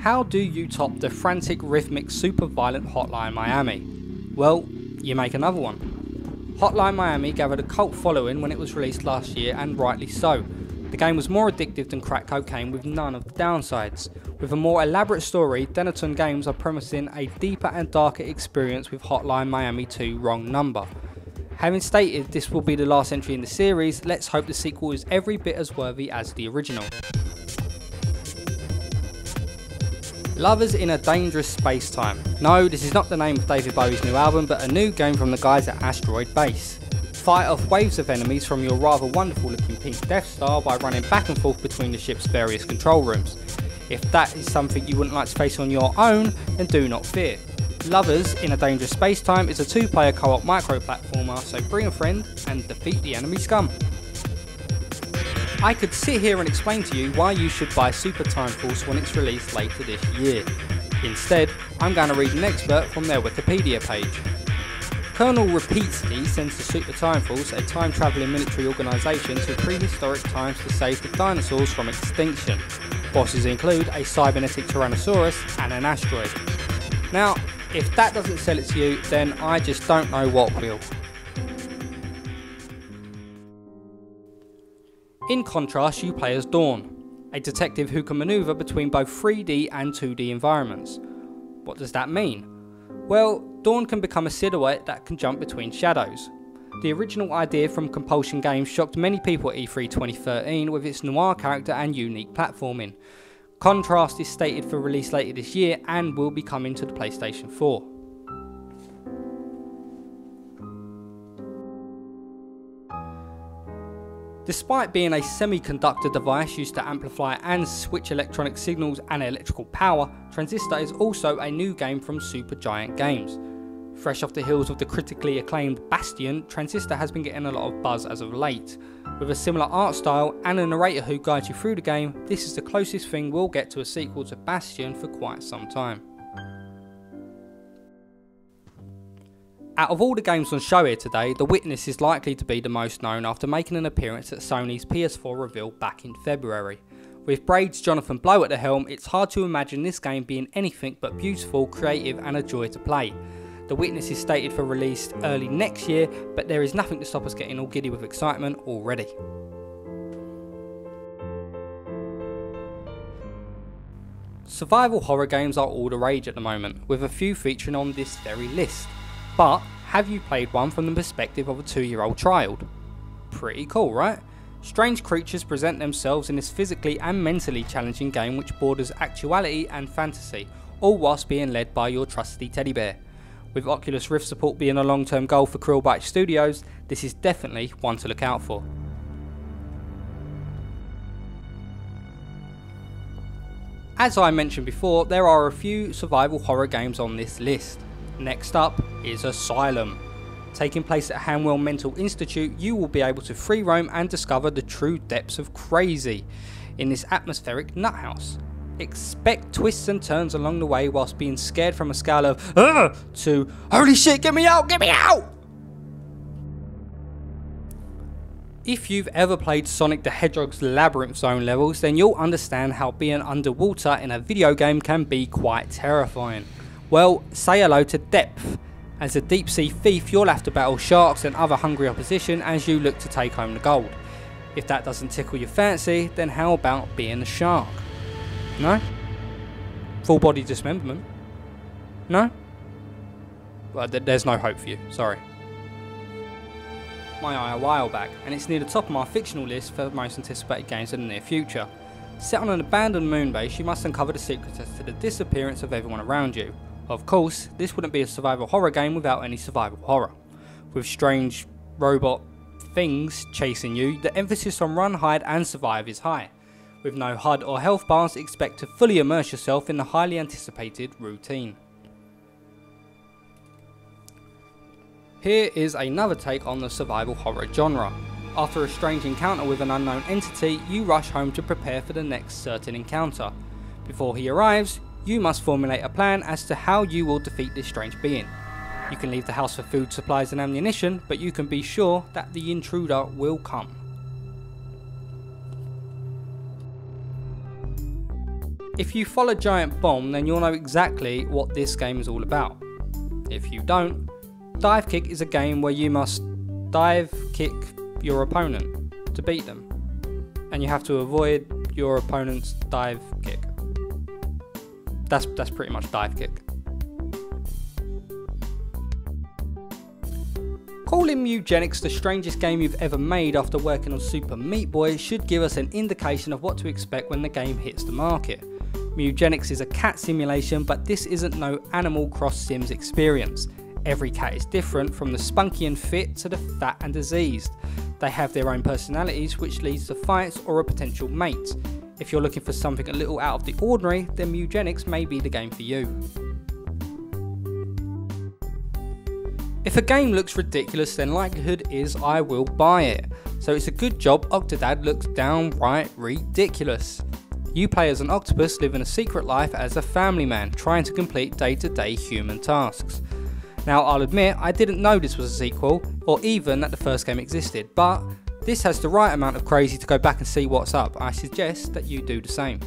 How do you top the frantic, rhythmic, super violent Hotline Miami? Well, you make another one. Hotline Miami gathered a cult following when it was released last year, and rightly so. The game was more addictive than crack cocaine with none of the downsides. With a more elaborate story, Denatron Games are promising a deeper and darker experience with Hotline Miami 2 Wrong Number. Having stated this will be the last entry in the series, let's hope the sequel is every bit as worthy as the original. Lovers in a Dangerous Space-Time. No, this is not the name of David Bowie's new album, but a new game from the guys at Asteroid Base. Fight off waves of enemies from your rather wonderful looking pink Death Star by running back and forth between the ship's various control rooms. If that is something you wouldn't like to face on your own, then do not fear. Lovers in a Dangerous Space-Time is a two-player co-op micro-platformer, so bring a friend and defeat the enemy scum. I could sit here and explain to you why you should buy Super Time Force when it's released later this year. Instead, I'm going to read an expert from their Wikipedia page. Colonel repeatedly sends the Super Time Force, a time-travelling military organisation, to prehistoric times to save the dinosaurs from extinction. Bosses include a cybernetic Tyrannosaurus and an asteroid. Now, if that doesn't sell it to you, then I just don't know what will. In contrast, you play as Dawn, a detective who can manoeuvre between both 3D and 2D environments. What does that mean? Well, Dawn can become a silhouette that can jump between shadows. The original idea from Compulsion Games shocked many people at E3 2013 with its noir character and unique platforming. Contrast is stated for release later this year and will be coming to the PlayStation 4. Despite being a semiconductor device used to amplify and switch electronic signals and electrical power, Transistor is also a new game from Supergiant Games. Fresh off the heels of the critically acclaimed Bastion, Transistor has been getting a lot of buzz as of late. With a similar art style and a narrator who guides you through the game, this is the closest thing we'll get to a sequel to Bastion for quite some time. Out of all the games on show here today, The Witness is likely to be the most known after making an appearance at Sony's PS4 reveal back in February. With Braid's Jonathan Blow at the helm, it's hard to imagine this game being anything but beautiful, creative and a joy to play. The Witness is stated for release early next year, but there is nothing to stop us getting all giddy with excitement already. Survival horror games are all the rage at the moment, with a few featuring on this very list. But have you played one from the perspective of a 2-year-old child? Pretty cool, right? Strange creatures present themselves in this physically and mentally challenging game which borders actuality and fantasy, all whilst being led by your trusty teddy bear. With Oculus Rift support being a long-term goal for Krillbite Studios, this is definitely one to look out for. As I mentioned before, there are a few survival horror games on this list. Next up is Asylum. Taking place at Hanwell Mental Institute, you will be able to free roam and discover the true depths of crazy in this atmospheric nuthouse. Expect twists and turns along the way whilst being scared from a scale of "Ugh!" to "Holy shit, get me out, get me out!" If you've ever played Sonic the Hedgehog's Labyrinth Zone levels, then you'll understand how being underwater in a video game can be quite terrifying. Well, say hello to depth. As a deep sea thief, you'll have to battle sharks and other hungry opposition as you look to take home the gold. If that doesn't tickle your fancy, then how about being a shark? No? Full body dismemberment? No? Well, there's no hope for you, sorry. My eye a while back, and it's near the top of my fictional list for most anticipated games in the near future. Set on an abandoned moon base, you must uncover the secrets as to the disappearance of everyone around you. Of course, this wouldn't be a survival horror game without any survival horror. With strange robot things chasing you, the emphasis on run, hide and survive is high. With no HUD or health bars, expect to fully immerse yourself in the highly anticipated routine. Here is another take on the survival horror genre. After a strange encounter with an unknown entity, you rush home to prepare for the next certain encounter. Before he arrives, you must formulate a plan as to how you will defeat this strange being. You can leave the house for food, supplies and ammunition, but you can be sure that the intruder will come. If you follow Giant Bomb, then you'll know exactly what this game is all about. If you don't, Dive Kick is a game where you must dive kick your opponent to beat them, and you have to avoid your opponent's dive kick. That's pretty much Dive Kick. Calling Mew-Genics the strangest game you've ever made after working on Super Meat Boy should give us an indication of what to expect when the game hits the market. Mew-Genics is a cat simulation, but this isn't no Animal Cross Sims experience. Every cat is different, from the spunky and fit to the fat and diseased. They have their own personalities, which leads to fights or a potential mate. If you're looking for something a little out of the ordinary, then Mew-Genics may be the game for you. If a game looks ridiculous, then likelihood is I will buy it. So it's a good job Octodad looks downright ridiculous. You play as an octopus living a secret life as a family man, trying to complete day-to-day human tasks. Now I'll admit I didn't know this was a sequel, or even that the first game existed, but this has the right amount of crazy to go back and see what's up. I suggest that you do the same.